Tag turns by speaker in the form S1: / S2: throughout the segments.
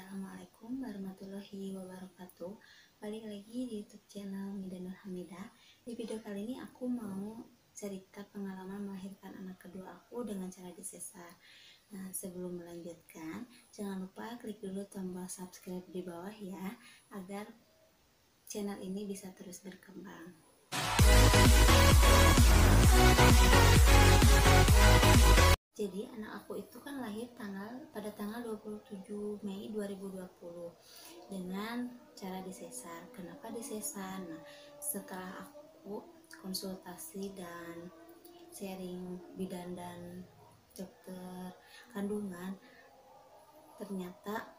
S1: Assalamualaikum warahmatullahi wabarakatuh. Balik lagi di YouTube channel Mida Nur Hamidah. Di video kali ini aku mau cerita pengalaman melahirkan anak kedua aku dengan cara disesar. Nah, sebelum melanjutkan, jangan lupa klik dulu tombol subscribe di bawah ya, agar channel ini bisa terus berkembang. Jadi anak aku itu kan lahir pada tanggal 27 Mei 2020 dengan cara disesar. Kenapa disesar? Nah, setelah aku konsultasi dan sharing bidan dan dokter kandungan, ternyata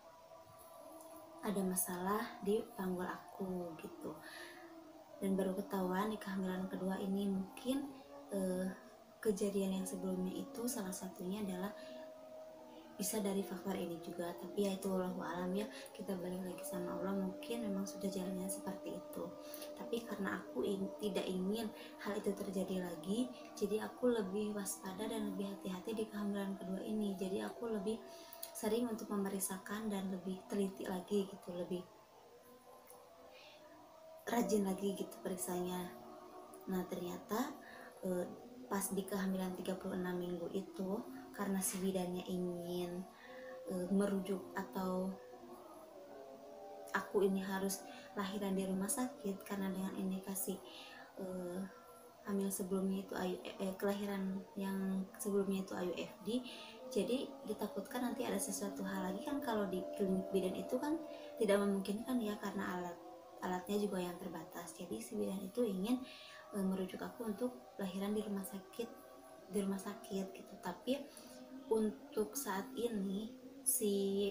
S1: ada masalah di panggul aku gitu. Dan baru ketahuan di kehamilan kedua ini mungkin kejadian yang sebelumnya itu salah satunya adalah bisa dari faktor ini juga, tapi ya itu wallahu alam ya, kita balik lagi sama Allah, mungkin memang sudah jalannya seperti itu. Tapi karena aku tidak ingin hal itu terjadi lagi, jadi aku lebih waspada dan lebih hati-hati di kehamilan kedua ini. Jadi aku lebih sering untuk memeriksakan dan lebih teliti lagi gitu, lebih rajin lagi gitu periksanya. Nah ternyata pas di kehamilan 36 minggu itu, karena si bidannya ingin merujuk atau aku ini harus lahiran di rumah sakit karena dengan indikasi hamil sebelumnya itu kelahiran yang sebelumnya itu IUFD, jadi ditakutkan nanti ada sesuatu hal lagi kan. Kalau di klinik bidan itu kan tidak memungkinkan ya, karena alatnya juga yang terbatas. Jadi si bidan itu ingin merujuk aku untuk lahiran di rumah sakit gitu. Tapi untuk saat ini si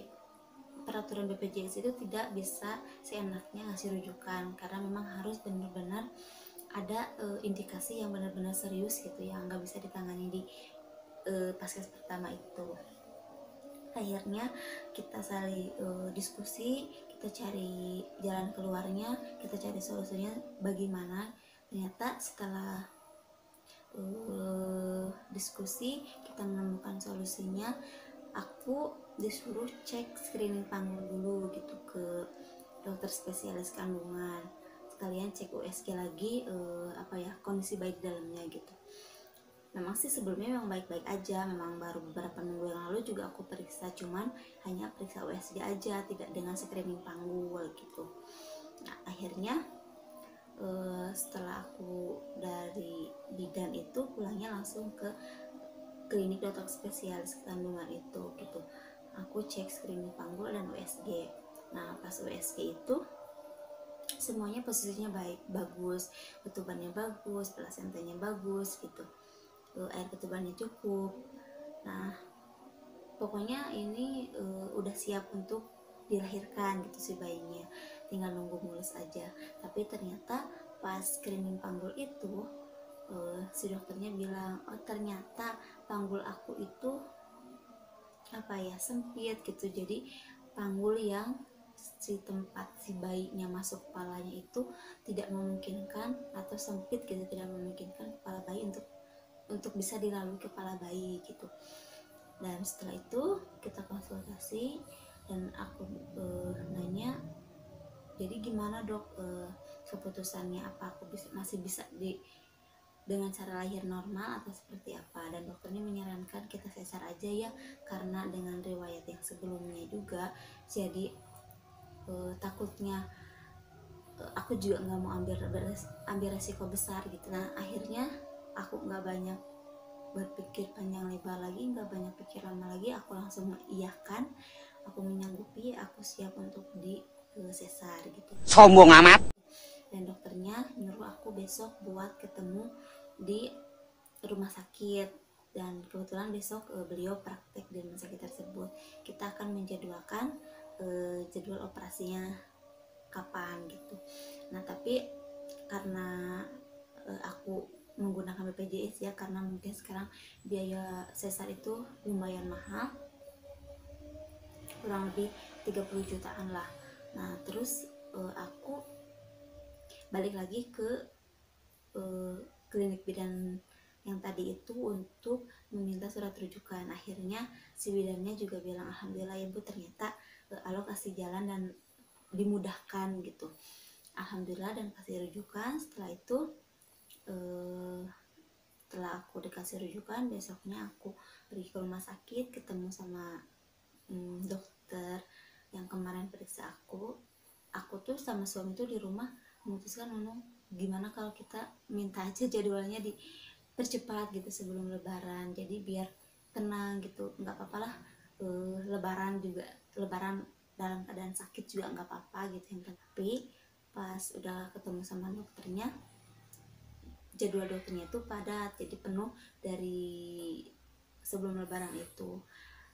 S1: peraturan BPJS itu tidak bisa seenaknya ngasih rujukan, karena memang harus benar-benar ada indikasi yang benar-benar serius gitu, yang nggak bisa ditangani di paskes pertama itu. Akhirnya kita saling diskusi, kita cari jalan keluarnya, kita cari solusinya bagaimana. Ternyata setelah diskusi kita menemukan solusinya. Aku disuruh cek screening panggul dulu gitu ke dokter spesialis kandungan, sekalian cek USG lagi kondisi bayi di dalamnya gitu. Memang sih sebelumnya memang baik-baik aja, memang baru beberapa minggu yang lalu juga aku periksa, cuman hanya periksa USG aja, tidak dengan screening panggul gitu. Nah akhirnya setelah aku dari bidan itu pulangnya langsung ke klinik dokter spesialis kandungan itu gitu. Aku cek screening panggul dan USG. Nah pas USG itu semuanya posisinya bagus, ketubannya bagus, plasentanya bagus gitu, air ketubannya cukup. Nah pokoknya ini udah siap untuk dilahirkan gitu si bayinya, tinggal nunggu mulus aja. Tapi ternyata pas screening panggul itu si dokternya bilang, oh ternyata panggul aku itu sempit gitu. Jadi panggul yang si tempat si bayinya masuk kepalanya itu tidak memungkinkan, atau sempit gitu, tidak memungkinkan kepala bayi untuk bisa dilalui kepala bayi gitu. Dan setelah itu kita konsultasi dan aku nanya, jadi gimana dok keputusannya, apa aku masih bisa dengan cara lahir normal atau seperti apa. Dan dokternya menyarankan kita sesar aja ya, karena dengan riwayat yang sebelumnya juga, jadi takutnya aku juga nggak mau ambil resiko besar gitu. Nah akhirnya aku nggak banyak berpikir panjang lebar lagi, nggak banyak pikir lama lagi, aku langsung mengiyakan, aku menyanggupi, aku siap untuk di sesar gitu.
S2: Sombong amat.
S1: Dan dokternya nyuruh aku besok buat ketemu di rumah sakit, dan kebetulan besok beliau praktek di rumah sakit tersebut. Kita akan menjadwalkan jadwal operasinya kapan gitu. Nah tapi karena aku menggunakan BPJS ya, karena mungkin sekarang biaya sesar itu lumayan mahal, kurang lebih 30 jutaan lah. Nah terus aku balik lagi ke klinik bidan yang tadi itu untuk meminta surat rujukan. Akhirnya si bidannya juga bilang, alhamdulillah ya bu, ternyata alokasi jalan dan dimudahkan gitu. Alhamdulillah, dan kasih rujukan. Setelah itu setelah aku dikasih rujukan, besoknya aku pergi ke rumah sakit, ketemu sama dokter yang kemarin periksa aku tuh sama suami tuh di rumah memutuskan gimana kalau kita minta aja jadwalnya dipercepat gitu sebelum lebaran, jadi biar tenang gitu, nggak apa-apa lah. Lebaran dalam keadaan sakit juga nggak apa-apa gitu yang penting. Tapi pas udah ketemu sama dokternya, jadwal dokternya itu padat, jadi penuh dari sebelum lebaran itu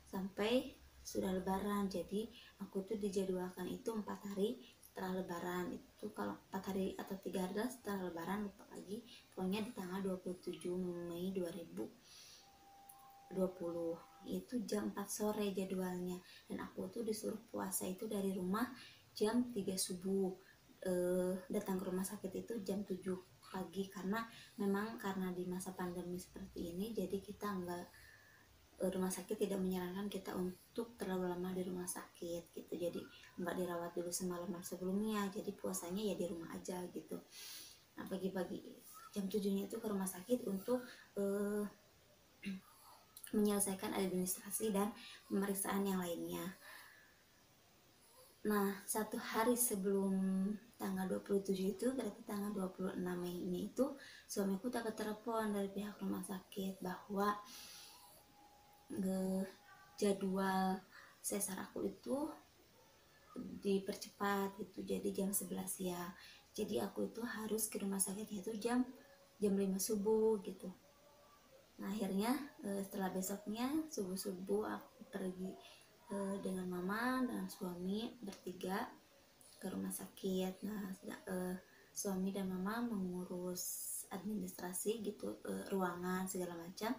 S1: sampai sudah lebaran. Jadi aku tuh dijadwalkan itu 4 hari setelah lebaran. Itu kalau 4 hari atau 3 hari setelah lebaran, lupa lagi, pokoknya di tanggal 27 Mei 2020 itu jam 4 sore jadwalnya, dan aku tuh disuruh puasa itu dari rumah jam 3 subuh. Datang ke rumah sakit itu jam 7 pagi, karena memang karena di masa pandemi seperti ini, jadi kita rumah sakit tidak menyarankan kita untuk terlalu lama di rumah sakit gitu, jadi nggak dirawat dulu semalaman sebelumnya, jadi puasanya ya di rumah aja gitu. Nah, pagi-pagi jam 7-nya itu ke rumah sakit untuk menyelesaikan administrasi dan pemeriksaan yang lainnya. Nah, 1 hari sebelum tanggal 27 itu, berarti tanggal 26 Mei ini itu, suamiku dapat telepon dari pihak rumah sakit bahwa jadwal sesar aku itu dipercepat gitu, jadi jam 11 ya. Jadi aku itu harus ke rumah sakitnya itu jam 5 subuh gitu. Nah, akhirnya setelah besoknya subuh-subuh aku pergi dengan mama dan suami bertiga ke rumah sakit. Nah, suami dan mama mengurus administrasi gitu, ruangan segala macam.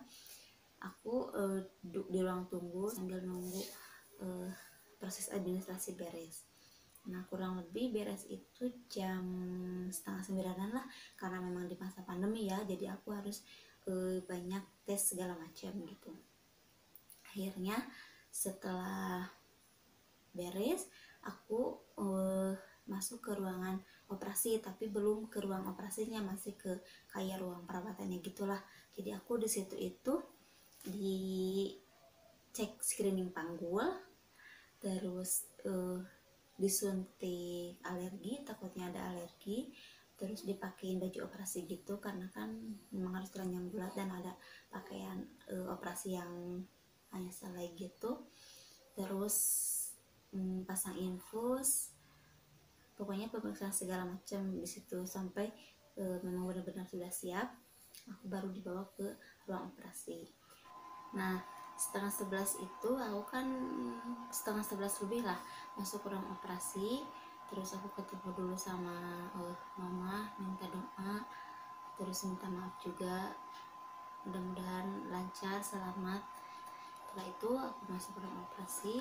S1: Aku duduk di ruang tunggu sambil nunggu proses administrasi beres. Nah, kurang lebih beres itu jam setengah 9-an lah, karena memang di masa pandemi ya, jadi aku harus banyak tes segala macam gitu. Akhirnya setelah beres, aku masuk ke ruangan operasi, tapi belum ke ruang operasinya, masih ke kayak ruang perawatannya gitulah. Jadi aku di situ itu dicek screening panggul, terus disuntik alergi, takutnya ada alergi, terus dipakein baju operasi gitu, karena kan memang harus telanjang bulat dan ada pakaian operasi yang hanya selai gitu, terus pasang infus, pokoknya pemeriksaan segala macam di situ sampai memang benar-benar sudah siap. Aku baru dibawa ke ruang operasi. Nah, setengah 11 itu aku kan setengah 11 lebih lah masuk ke ruang operasi. Terus aku ketemu dulu sama mama, minta doa, terus minta maaf juga, mudah-mudahan lancar, selamat. Setelah itu aku masuk ke ruang operasi.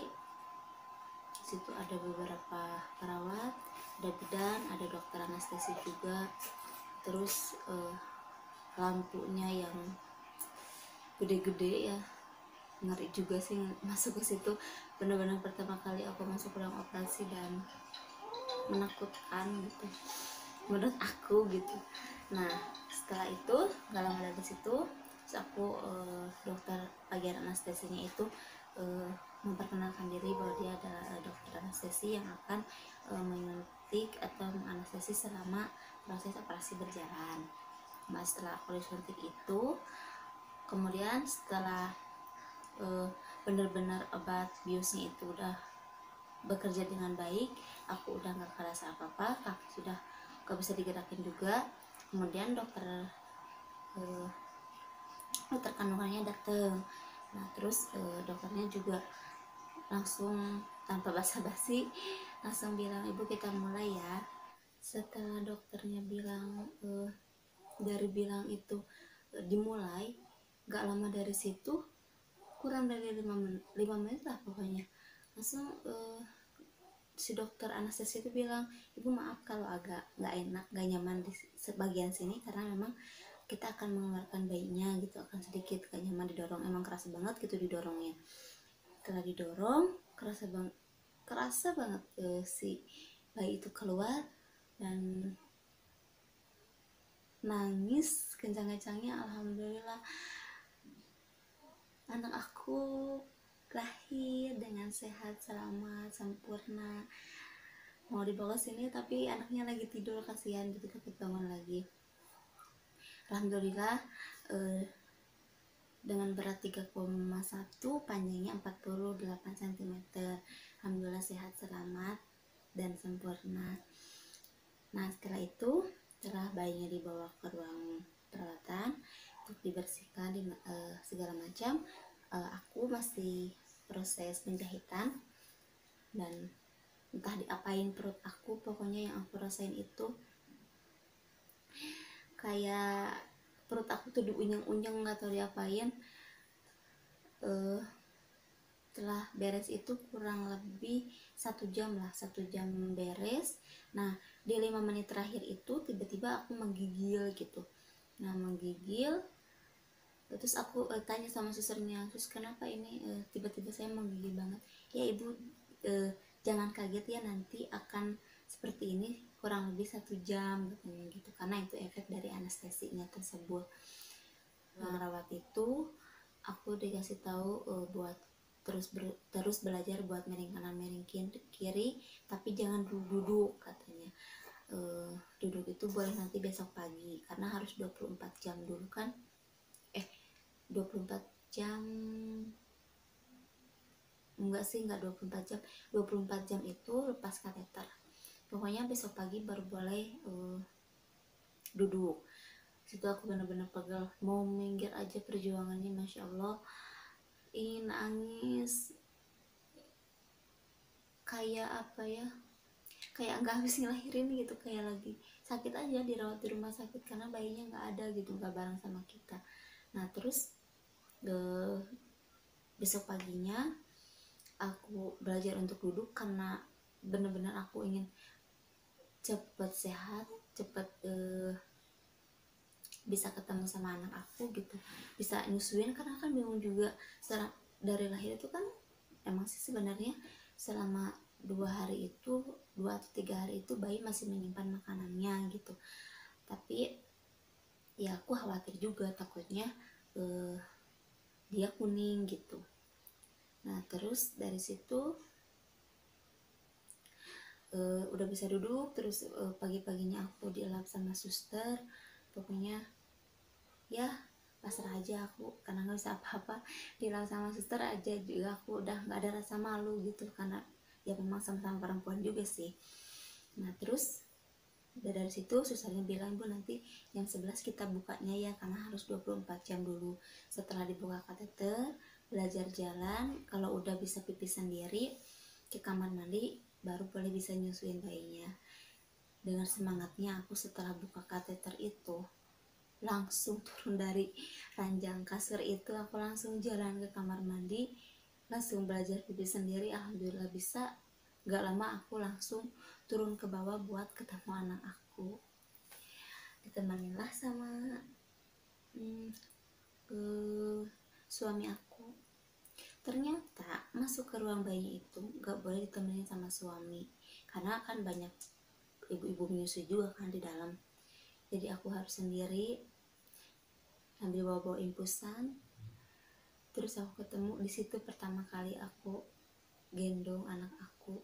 S1: Di situ ada beberapa perawat, ada bidan, ada dokter anestesi juga, terus lampunya yang gede-gede ya, ngeri juga sih masuk ke situ. Benar-benar pertama kali aku masuk ke ruang operasi dan menakutkan gitu menurut aku gitu. Nah, setelah itu gak lama dari situ, terus aku dokter bagian anestesinya itu memperkenalkan diri bahwa dia adalah dokter anestesi yang akan menyuntik atau menganestesi selama proses operasi berjalan. Nah, setelah aku disuntik itu, kemudian setelah benar-benar obat biusnya itu udah bekerja dengan baik, aku udah nggak kerasa apa-apa, kaki sudah gak bisa digerakin juga. Kemudian dokter kandungannya datang. Nah, terus dokternya juga langsung tanpa basa-basi langsung bilang, ibu kita mulai ya. Setelah dokternya bilang bilang itu dimulai, gak lama dari situ, kurang dari 5 menit lah pokoknya, langsung si dokter anestesi itu bilang, ibu maaf kalau agak gak enak, gak nyaman di sebagian sini, karena memang kita akan mengeluarkan bayinya gitu, akan sedikit gak nyaman didorong, emang kerasa banget gitu didorongnya. Setelah didorong kerasa banget, kerasa banget si bayi itu keluar dan nangis kencang-kencangnya. Alhamdulillah anak aku lahir dengan sehat, selamat, sempurna. Mau dibawa sini tapi anaknya lagi tidur, kasihan gitu, takut bangun lagi. Alhamdulillah dengan berat 3,1, panjangnya 48 cm. Alhamdulillah sehat, selamat, dan sempurna. Nah setelah itu, setelah bayinya dibawa ke ruang perawatan untuk dibersihkan segala macam, aku masih proses penjahitan dan entah diapain perut aku, pokoknya yang aku rasain itu kayak perut aku tuh diunyeng-unyeng, nggak tahu diapain. Setelah beres itu kurang lebih 1 jam lah, 1 jam beres. Nah di 5 menit terakhir itu tiba-tiba aku menggigil gitu. Nah menggigil, terus aku tanya sama susternya, terus kenapa ini tiba-tiba saya menggigil banget. Ya ibu, jangan kaget ya, nanti akan seperti ini kurang lebih 1 jam katanya gitu, karena itu efek dari anestesinya tersebut. Nah rawat itu aku dikasih tahu buat terus belajar buat miring kanan miring kiri, tapi jangan duduk katanya. Duduk itu boleh nanti besok pagi, karena harus 24 jam dulu kan, 24 jam enggak 24 jam, 24 jam itu lepas kateter. Pokoknya besok pagi baru boleh duduk. Situ aku benar-benar pegal, mau minggir aja perjuangannya. Masya Allah, ini nangis kayak apa ya, kayak nggak habis ngelahirin gitu, kayak lagi sakit aja, dirawat di rumah sakit karena bayinya nggak ada gitu, nggak bareng sama kita. Nah terus besok paginya aku belajar untuk duduk karena benar-benar aku ingin cepat sehat, cepat bisa ketemu sama anak aku gitu, bisa nyusuin, karena kan bingung juga. Setelah dari lahir itu kan emang sih sebenarnya selama 2 hari itu, 2 atau 3 hari itu bayi masih menyimpan makanannya gitu, tapi ya aku khawatir juga, takutnya dia kuning gitu. Nah terus dari situ udah bisa duduk, terus pagi-paginya aku dilap sama suster. Pokoknya ya pasrah aja aku, karena nggak bisa apa-apa, dilap sama suster aja juga aku udah nggak ada rasa malu gitu, karena ya memang sama-sama perempuan juga sih. Nah terus udah dari situ susternya bilang, bu nanti jam 11 kita bukanya ya, karena harus 24 jam dulu. Setelah dibuka kateter, belajar jalan, kalau udah bisa pipis sendiri ke kamar mandi, baru boleh bisa nyusuin bayinya. Dengan semangatnya aku setelah buka kateter itu langsung turun dari ranjang kasur itu, aku langsung jalan ke kamar mandi, langsung belajar pipis sendiri. Alhamdulillah bisa. Gak lama aku langsung turun ke bawah buat ketemu anak aku, ditemanilah sama suami aku. Ternyata masuk ke ruang bayi itu gak boleh ditemenin sama suami, karena kan banyak ibu-ibu menyusui juga kan di dalam. Jadi aku harus sendiri sambil bawa-bawa infusan. Terus aku ketemu di situ pertama kali aku gendong anak aku.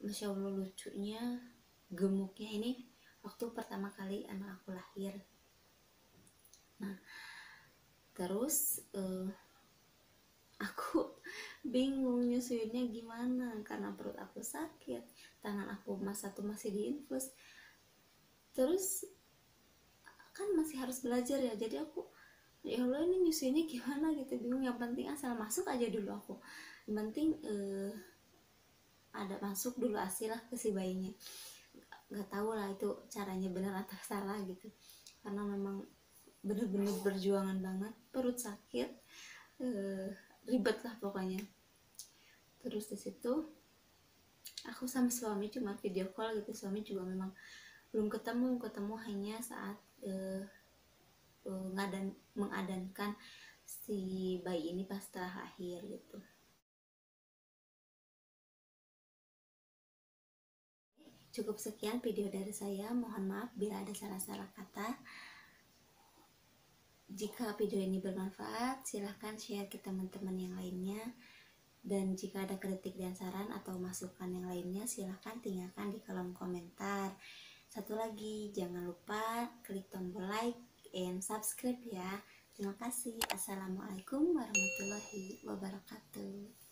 S1: Masya Allah lucunya, gemuknya ini waktu pertama kali anak aku lahir. Nah terus aku bingung nyusuinnya gimana, karena perut aku sakit, tangan aku satu masih diinfus, terus kan masih harus belajar ya, jadi aku ya Allah ini nyusuinnya gimana gitu, bingung. Yang penting asal masuk aja dulu aku, yang penting ada masuk dulu ASI lah ke si bayinya. Nggak tahu lah itu caranya benar atau salah gitu, karena memang bener-bener berjuangan banget, perut sakit, ribet lah pokoknya. Terus di situ aku sama suami cuma video call gitu, suami juga memang belum ketemu hanya saat mengadankan si bayi ini pas setelah lahir gitu. Cukup sekian video dari saya, mohon maaf bila ada salah-salah kata. Jika video ini bermanfaat, silahkan share ke teman-teman yang lainnya. Dan jika ada kritik dan saran atau masukan yang lainnya, silahkan tinggalkan di kolom komentar. Satu lagi, jangan lupa klik tombol like and subscribe ya. Terima kasih. Assalamualaikum warahmatullahi wabarakatuh.